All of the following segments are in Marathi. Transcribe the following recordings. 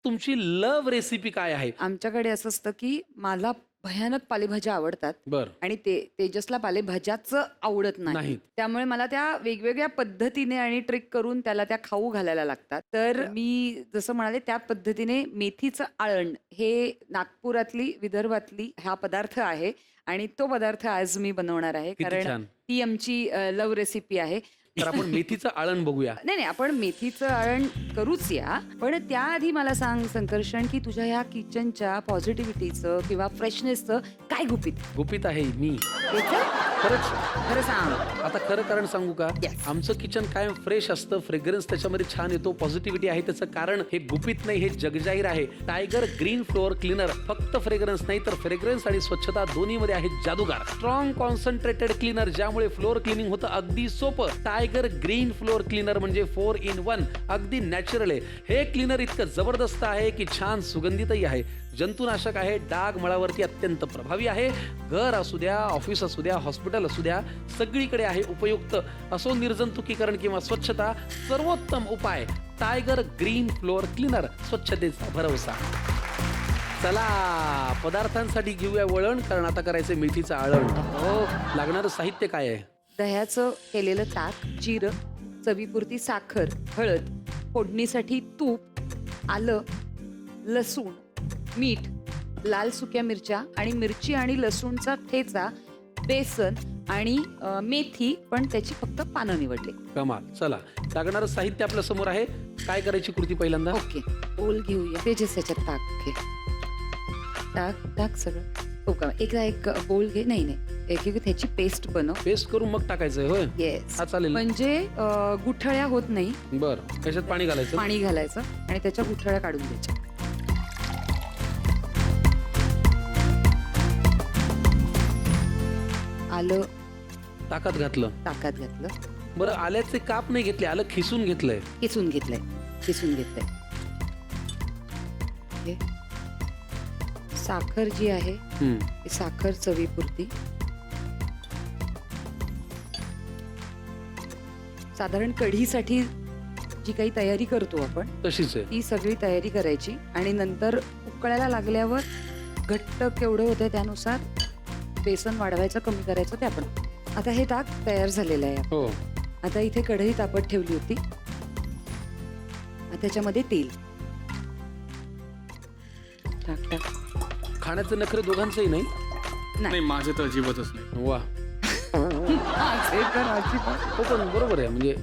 तुमची लव्ह रेसिपी काय आहे? आमच्याकडे असं असतं की मला भयानक पालेभाज्या आवडतात बरं. आणि तेजसला पालेभाज्याच आवडत नाही. नाहीत. त्यामुळे मला त्या वेगवेगळ्या पद्धतीने आणि ट्रिक करून त्याला त्या खाऊ घालायला लागतात. तर मी जसं म्हणाले त्या पद्धतीने मेथीचं आळण हे नागपुरातली, विदर्भातली हा पदार्थ आहे आणि तो पदार्थ आज मी बनवणार आहे. किती कारण छान. ती आमची लव्ह रेसिपी आहे. तर आपण मेथीचं आळण बघूया. नाही आपण मेथीचं आळण करूच या, पण त्याआधी मला सांग संकर्षण की तुझ्या ह्या किचनच्या पॉझिटिव्हिटीचं किंवा फ्रेशनेसचं काय गुपित? गुपित आहे मी. याचं? खरंच. खरं सांग. आता खरं कारण सांगू का? Yes. आमचं किचन कायम फ्रेश असतं, फ्रेग्रन्स त्याच्यामध्ये छान येतो, पॉझिटिव्हिटी आहे. त्याचं कारण हे गुपित नाही, हे जगजाहीर आहे. टायगर ग्रीन फ्लोअर क्लीनर फक्त फ्रेग्रन्स नाही तर फ्रेग्रन्स आणि स्वच्छता दोन्हीमध्ये आहे जादूगार. स्ट्रॉंग कॉन्सन्ट्रेटेड क्लीनर ज्यामुळे फ्लोअर क्लिनिंग होतं अगदी सोपं. टायगर ग्रीन फ्लोअर क्लीनर म्हणजे 4 in 1 अगदी नॅचरल आहे. हे क्लीनर इतकं जबरदस्त आहे की छान सुगंधितही आहे, जंतुनाशक आहे, डाग मळावरती अत्यंत प्रभावी आहे. घर असू द्या, ऑफिस असू द्या, हॉस्पिटल असू द्या, सगळीकडे आहे उपयुक्त. असो निर्जंतुकीकरण किंवा स्वच्छता, सर्वोत्तम उपाय टायगर ग्रीन फ्लोअर क्लीनर, स्वच्छतेचा भरवसा. चला पदार्थांसाठी घेऊया वळण, कारण आता करायचं मेथीचं आळण. हो. लागणारं साहित्य काय आहे? दह्याचं केलेलं ताक, जिरं, चवीपुरती साखर, हळद, फोडणीसाठी तूप, आलं, लसूण, मीठ, लाल सुक्या मिरच्या आणि मिरची आणि लसूणचा ठेचा, बेसन आणि मेथी, पण त्याची फक्त पानं निवडले. कमाल. चला लागणारं साहित्य आपल्या समोर आहे. काय करायची कृती पहिल्यांदा? ओके, बोल घेऊया. तेजस त्याच्यात ताक घे. टाक सगळं. हो का, एक बोल घे. नाही एक त्याची पेस्ट बनव. पेस्ट करून मग टाकायचंय होय? येस. हा चालेल. म्हणजे गुठळ्या होत नाही. बरं. त्याच्यात पाणी घालायचं? पाणी घालायचं आणि त्याच्या गुठळ्या काढून द्यायच्या. आलं ताकात घातलं. ताकात घातलं. बरं, आल्याचे काप नाही घेतले, आलं खिसून घेतलंय. किसून घेतलंय. हे. साखर जी आहे ती साखर चवीपुरती. साधारण कढीसाठी जी काही तयारी करतो आपण तशीच आहे. ती सगळी तयारी करायची आणि नंतर उकळायला लागल्यावर घट्ट केवढं होतं त्यानुसार बेसन वाढवायचं, कमी करायचं ते आपण. आता हे ताक तयार झालेलं आहे. हो. आता इथे कढई तापत ठेवली होती. त्याच्यामध्ये तेल टाक. खाण्याचं नखरे दोघांचंही नाही. नाही माझे तर अजिबातच नाही. वा. हो पण बरोबर आहे, म्हणजे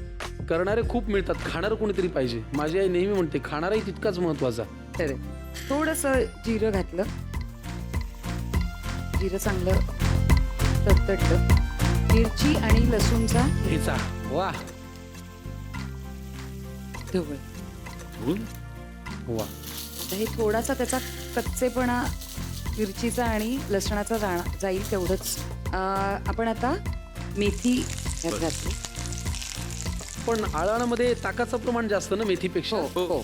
करणारे खूप मिळतात, खाणारं कोणीतरी पाहिजे. माझी आई नेहमी म्हणते खाणाराही तितकाच महत्वाचा. थोडस जिरं घातलं. जिरं चांगलं तडतडलं. मिरची आणि लसूणचा ठेचा. वा ढवळ. वा. आता हे थोडासा त्याचा कच्चेपणा मिरचीचा आणि लसणाचा जाईल तेवढंच. आपण आता मेथी यात घातली. पण आळणामध्ये ताकाचं प्रमाण जास्त ना मेथीपेक्षा? हो.